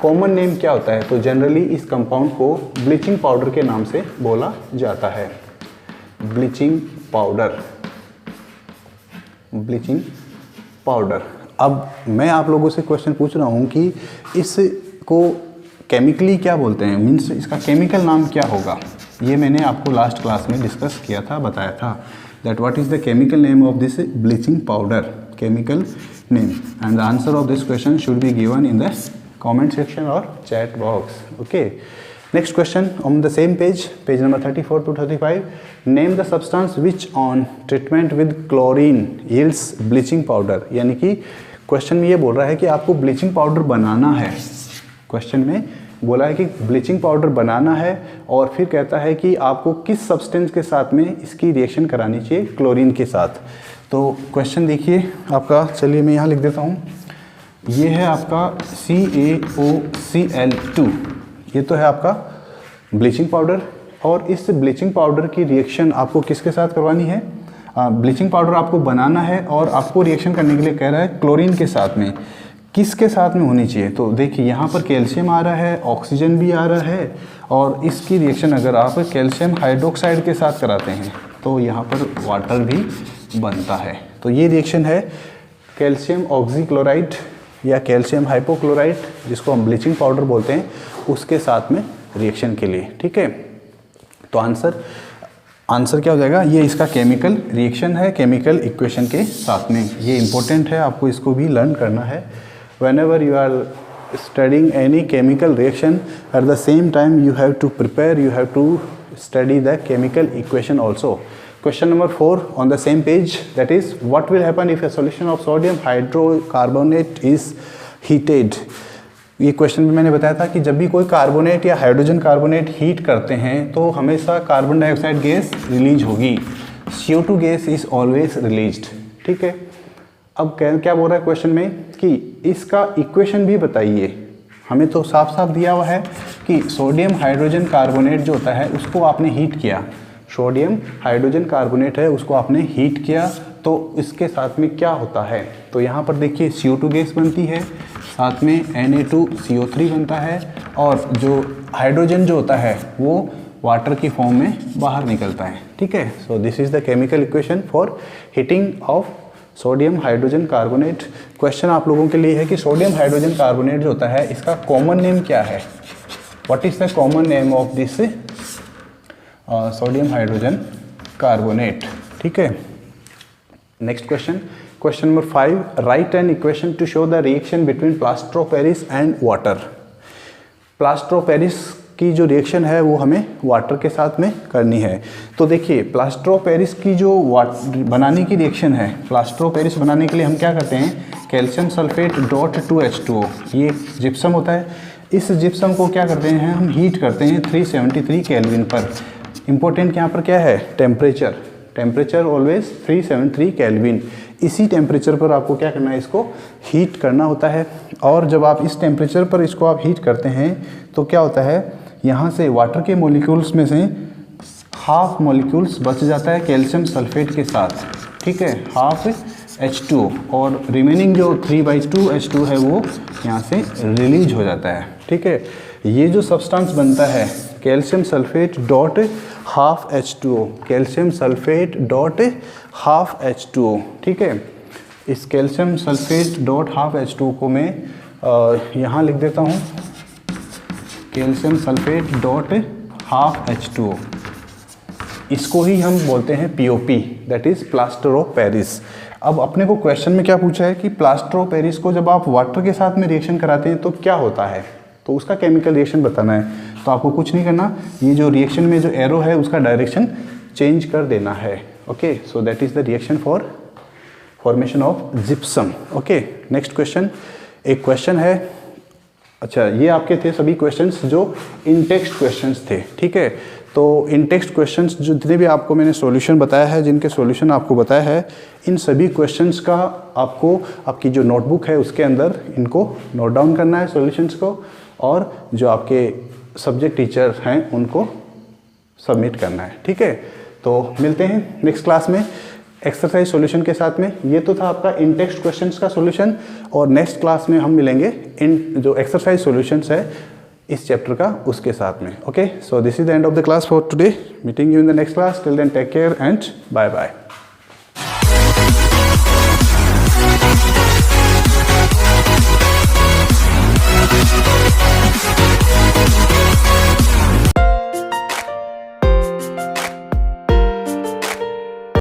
कॉमन नेम क्या होता है? तो जनरली इस कंपाउंड को ब्लीचिंग पाउडर के नाम से बोला जाता है। Bleaching powder. अब मैं आप लोगों से क्वेश्चन पूछ रहा हूँ कि इसको केमिकली क्या बोलते हैं, मीन्स इसका केमिकल नाम क्या होगा। ये मैंने आपको लास्ट क्लास में डिस्कस किया था, बताया था that what is the chemical name of this bleaching powder, chemical name, and the answer of this question should be given in the comment section और chat box. Okay, next question on the same page number 34 to 35, name the substance which on treatment with chlorine yields bleaching powder. यानी कि question में ये बोल रहा है कि आपको ब्लीचिंग पाउडर बनाना है। क्वेश्चन में बोला है कि ब्लीचिंग पाउडर बनाना है, और फिर कहता है कि आपको किस सब्सटेंस के साथ में इसकी रिएक्शन करानी चाहिए, क्लोरीन के साथ। तो क्वेश्चन देखिए आपका, चलिए मैं यहाँ लिख देता हूँ। ये है आपका CaOCl2, ये तो है आपका ब्लीचिंग पाउडर, और इस ब्लीचिंग पाउडर की रिएक्शन आपको किसके साथ करवानी है, ब्लीचिंग पाउडर आपको बनाना है और आपको रिएक्शन करने के लिए कह रहा है क्लोरीन के साथ में। किसके साथ में होनी चाहिए? तो देखिए यहाँ पर कैल्शियम आ रहा है, ऑक्सीजन भी आ रहा है, और इसकी रिएक्शन अगर आप कैल्शियम हाइड्रोक्साइड के साथ कराते हैं तो यहाँ पर वाटर भी बनता है। तो ये रिएक्शन है कैल्शियम ऑक्सीक्लोराइड या कैल्शियम हाइपोक्लोराइड, जिसको हम ब्लीचिंग पाउडर बोलते हैं, उसके साथ में रिएक्शन के लिए। ठीक है, तो आंसर क्या हो जाएगा? ये इसका केमिकल रिएक्शन है केमिकल इक्वेशन के साथ में। ये इंपॉर्टेंट है, आपको इसको भी लर्न करना है। whenever you are studying any chemical reaction, at the same time you have to prepare, you have to study the chemical equation also. Question number 4 on the same page, that is, what will happen if a solution of sodium hydrocarbonate is heated? ये question में मैंने बताया था कि जब भी कोई carbonate या हाइड्रोजन कार्बोनेट हीट करते हैं तो हमेशा कार्बन डाइऑक्साइड गैस रिलीज होगी, CO2 gas is always released. ठीक है, अब क्या बोल रहा है क्वेश्चन में कि इसका इक्वेशन भी बताइए। हमें तो साफ साफ दिया हुआ है कि सोडियम हाइड्रोजन कार्बोनेट जो होता है उसको आपने हीट किया, सोडियम हाइड्रोजन कार्बोनेट है उसको आपने हीट किया, तो इसके साथ में क्या होता है, तो यहाँ पर देखिए CO2 गैस बनती है, साथ में Na2CO3 बनता है, और जो हाइड्रोजन जो होता है वो वाटर की फॉर्म में बाहर निकलता है। ठीक है, सो this is the chemical equation for heating of sodium hydrogen carbonate. Question आप लोगों के लिए है कि सोडियम हाइड्रोजन कार्बोनेट जो होता है इसका कॉमन नेम क्या है, what is the common name of this sodium hydrogen carbonate. ठीक है, next question, question number 5, right an equation two show the reaction between plaster of Paris and water. Plaster of Paris की जो reaction है वो हमें water के साथ में करनी है। तो देखिए प्लास्टर ऑफ पेरिस की जो बनाने की रिएक्शन है, प्लास्टर ऑफ पेरिस बनाने के लिए हम क्या करते हैं, कैल्शियम सल्फेट डॉट 2H2O, ये जिप्सम होता है, इस जिप्सम को क्या करते हैं हम हीट करते हैं 373 केल्विन पर। इम्पोर्टेंट यहाँ पर क्या है, टेम्परेचर, टेम्परेचर ऑलवेज 373 केल्विन। इसी टेम्परेचर पर आपको क्या करना है, इसको हीट करना होता है। और जब आप इस टेम्परेचर पर इसको आप हीट करते हैं तो क्या होता है, यहाँ से वाटर के मॉलिक्यूल्स में से हाफ मॉलिक्यूल्स बच जाता है कैल्शियम सल्फेट के साथ। ठीक है, हाफ H2O, और रिमेनिंग जो 3/2 H2 है वो यहाँ से रिलीज हो जाता है। ठीक है, ये जो सब्सटेंस बनता है calcium sulphate dot half H2O, calcium sulphate dot half H2O। ठीक है, इस calcium sulphate dot half H2O को मैं यहाँ लिख देता हूँ, calcium sulphate dot half H2O, इसको ही हम बोलते हैं POP, that is plaster of Paris. अब अपने को क्वेश्चन में क्या पूछा है कि प्लास्टर ऑफ पेरिस को जब आप वाटर के साथ में रिएक्शन कराते हैं तो क्या होता है, तो उसका केमिकल रिएक्शन बताना है। तो आपको कुछ नहीं करना, ये जो रिएक्शन में जो एरो है उसका डायरेक्शन चेंज कर देना है। Okay, so that is the reaction for formation of gypsum. Okay, next question, एक क्वेश्चन है, अच्छा ये आपके थे सभी क्वेश्चंस जो इन टेक्स्ट क्वेश्चंस थे। ठीक है, तो इन टेक्स्ट क्वेश्चंस जो जितने भी आपको मैंने सॉल्यूशन बताया है, जिनके सॉल्यूशन आपको बताया है, इन सभी क्वेश्चंस का आपको आपकी जो नोटबुक है उसके अंदर इनको नोट डाउन करना है सॉल्यूशंस को, और जो आपके सब्जेक्ट टीचर हैं उनको सबमिट करना है। ठीक है, तो मिलते हैं नेक्स्ट क्लास में एक्सरसाइज सॉल्यूशन के साथ में। ये तो था आपका इन टेक्स्ट क्वेश्चंस का सॉल्यूशन, और नेक्स्ट क्लास में हम मिलेंगे इन जो एक्सरसाइज सॉल्यूशंस है इस चैप्टर का उसके साथ में। Okay, so this is the end of the class for today, meeting you in the next class, till then take care and bye bye.